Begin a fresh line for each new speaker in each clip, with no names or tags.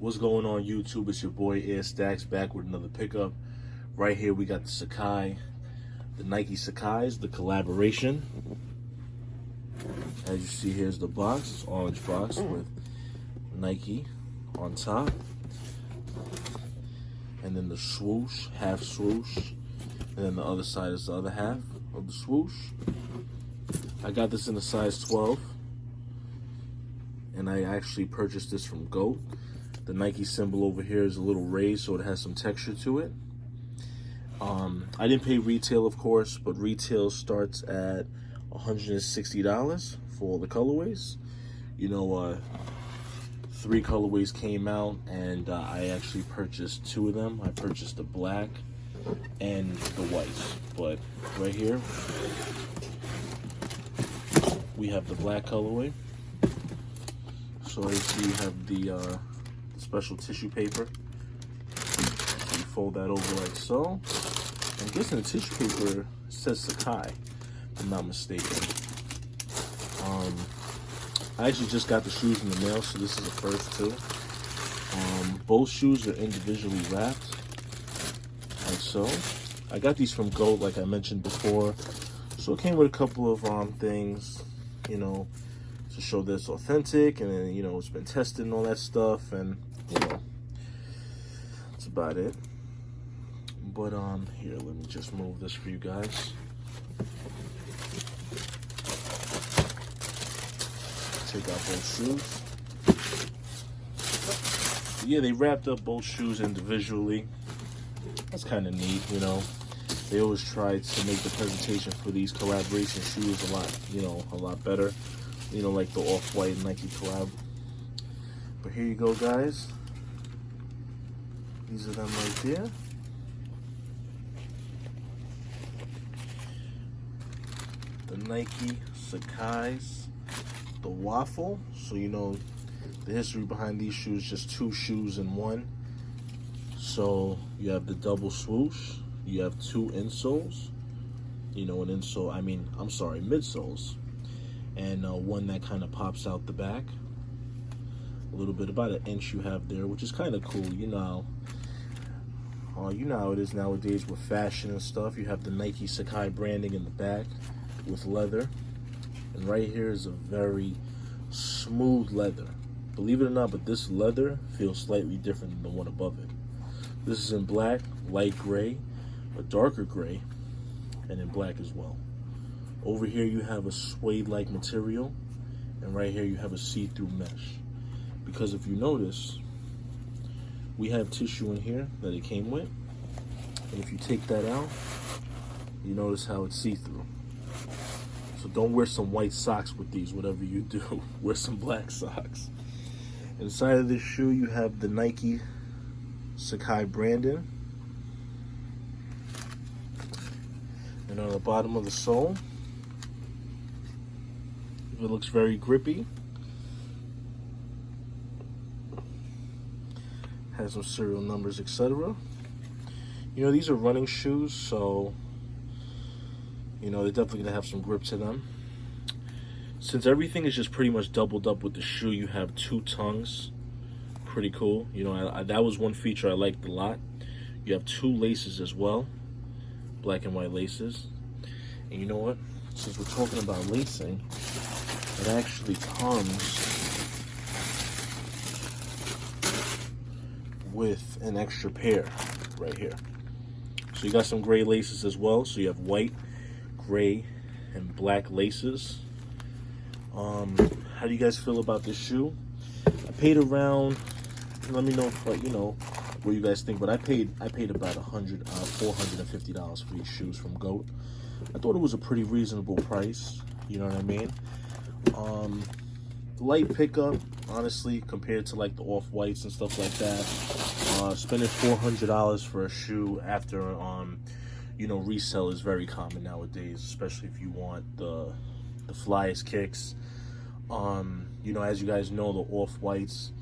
What's going on, YouTube? It's your boy Air Stacks back with another pickup. Right here we got the Sacai, the Nike Sacai's, the collaboration. As you see, here's the box. It's orange box with Nike on top. And then the swoosh, half swoosh. And then the other side is the other half of the swoosh. I got this in a size 12. And I actually purchased this from GOAT. The Nike symbol over here is a little raised, so it has some texture to it. I didn't pay retail, of course, but retail starts at $160 for all the colorways. You know, 3 colorways came out, and I actually purchased 2 of them. I purchased the black and the white. But right here, we have the black colorway. So as you see, you have the special tissue paper. You fold that over like so. I'm guessing the tissue paper says Sacai, if I'm not mistaken. I actually just got the shoes in the mail, so this is the first too. Both shoes are individually wrapped, like so. I got these from GOAT, like I mentioned before. So it came with a couple of things, you know, to show that it's authentic, and then, you know, it's been tested and all that stuff, and you know, that's about it. But here, let me just move this for you guys. Take out both shoes. Yeah, they wrapped up both shoes individually. That's kind of neat, you know. They always try to make the presentation for these collaboration shoes a lot, you know, a lot better. You know, like the Off-White Nike collab. But here you go, guys. These are them right there. The Nike Sacai's, the Waffle. So you know the history behind these shoes, just 2 shoes in one. So you have the double swoosh. You have 2 insoles. You know, an insole, midsoles. And one that kind of pops out the back. A little bit, about 1 inch you have there, which is kind of cool. You know how it is nowadays with fashion and stuff. You have the Nike Sacai branding in the back with leather. And right here is a very smooth leather. Believe it or not, but this leather feels slightly different than the one above it. This is in black, light gray, a darker gray, and in black as well. Over here you have a suede-like material, and right here you have a see-through mesh. Because if you notice, we have tissue in here that it came with, and if you take that out, you notice how it's see-through. So don't wear some white socks with these, whatever you do. Wear some black socks. Inside of this shoe you have the Nike Sacai branding. And on the bottom of the sole, it looks very grippy. Has some serial numbers, etc. You know, these are running shoes, so you know they're definitely gonna have some grip to them. Since everything is just pretty much doubled up with the shoe, you have 2 tongues. Pretty cool. You know, that was one feature I liked a lot. You have 2 laces as well, black and white laces. And you know what? Since we're talking about lacing, it actually comes with an extra pair right here. So you got some gray laces as well. So you have white, gray, and black laces. How do you guys feel about this shoe? I paid around, let me know if, you know, what you guys think, but I paid about $450 for these shoes from GOAT. I thought it was a pretty reasonable price, you know what I mean? Light pickup, honestly, compared to like the Off-Whites and stuff like that. Spending $400 for a shoe after, you know, resell is very common nowadays, especially if you want the flyest kicks. You know, as you guys know, the Off-Whites,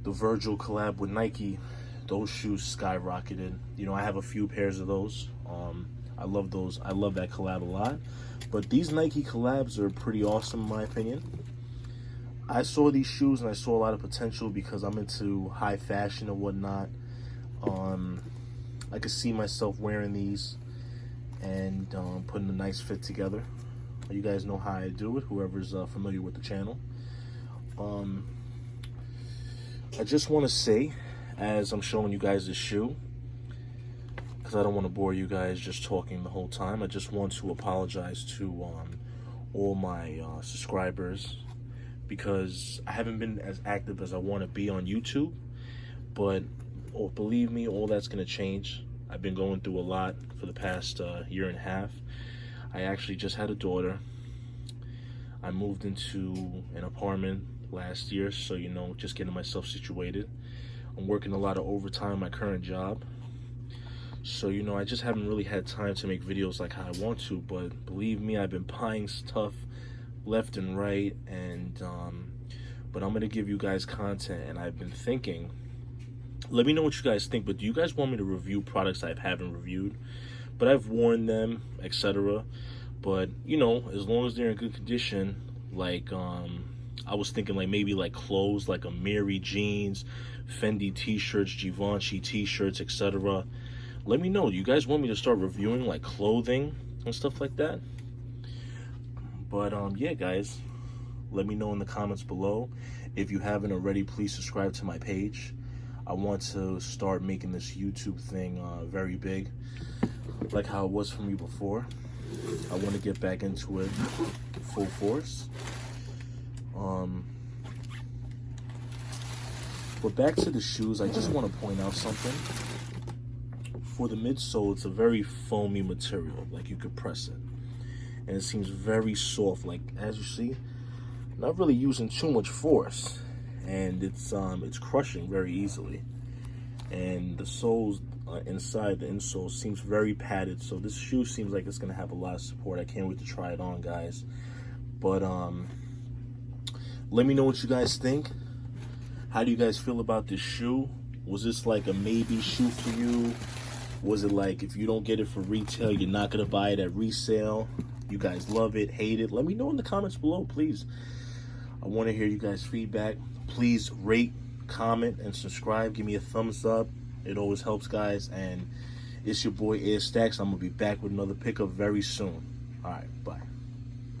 the Virgil collab with Nike, those shoes skyrocketed. You know, I have a few pairs of those. I love those. I love that collab a lot. But these Nike collabs are pretty awesome in my opinion. I saw these shoes and I saw a lot of potential because I'm into high fashion and whatnot. I could see myself wearing these and putting a nice fit together. You guys know how I do it, whoever's familiar with the channel. I just want to say, as I'm showing you guys this shoe, because I don't want to bore you guys just talking the whole time, I just want to apologize to all my subscribers, because I haven't been as active as I want to be on YouTube. But believe me, all that's going to change. I've been going through a lot for the past year and a half. I actually just had a daughter. I moved into an apartment last year, so you know, just getting myself situated. I'm working a lot of overtime in my current job, so you know, I just haven't really had time to make videos like how I want to. But believe me, I've been buying stuff left and right, and but I'm gonna give you guys content, and I've been thinking, let me know what you guys think. But do you guys want me to review products I haven't reviewed, but I've worn them, etc.? But you know, as long as they're in good condition, like I was thinking like maybe like clothes, like Amiri jeans, Fendi t-shirts, Givenchy t-shirts, etc. Let me know. Do you guys want me to start reviewing like clothing and stuff like that? But yeah, guys, let me know in the comments below. If you haven't already, please subscribe to my page. I want to start making this YouTube thing very big, like how it was for me before. I want to get back into it full force. But back to the shoes, I just want to point out something. For the midsole, it's a very foamy material, like you could press it, and it seems very soft. Like as you see, not really using too much force, and it's crushing very easily. And the soles inside the insole seems very padded, so this shoe seems like it's gonna have a lot of support. I can't wait to try it on, guys. But let me know what you guys think. How do you guys feel about this shoe? Was this like a maybe shoe for you? Was it like, if you don't get it for retail, you're not gonna buy it at resale? You guys love it, hate it? Let me know in the comments below, please. I want to hear you guys' feedback. Please rate, comment, and subscribe. Give me a thumbs up. It always helps, guys. And it's your boy Air Stacks. I'm gonna be back with another pickup very soon. All right, bye.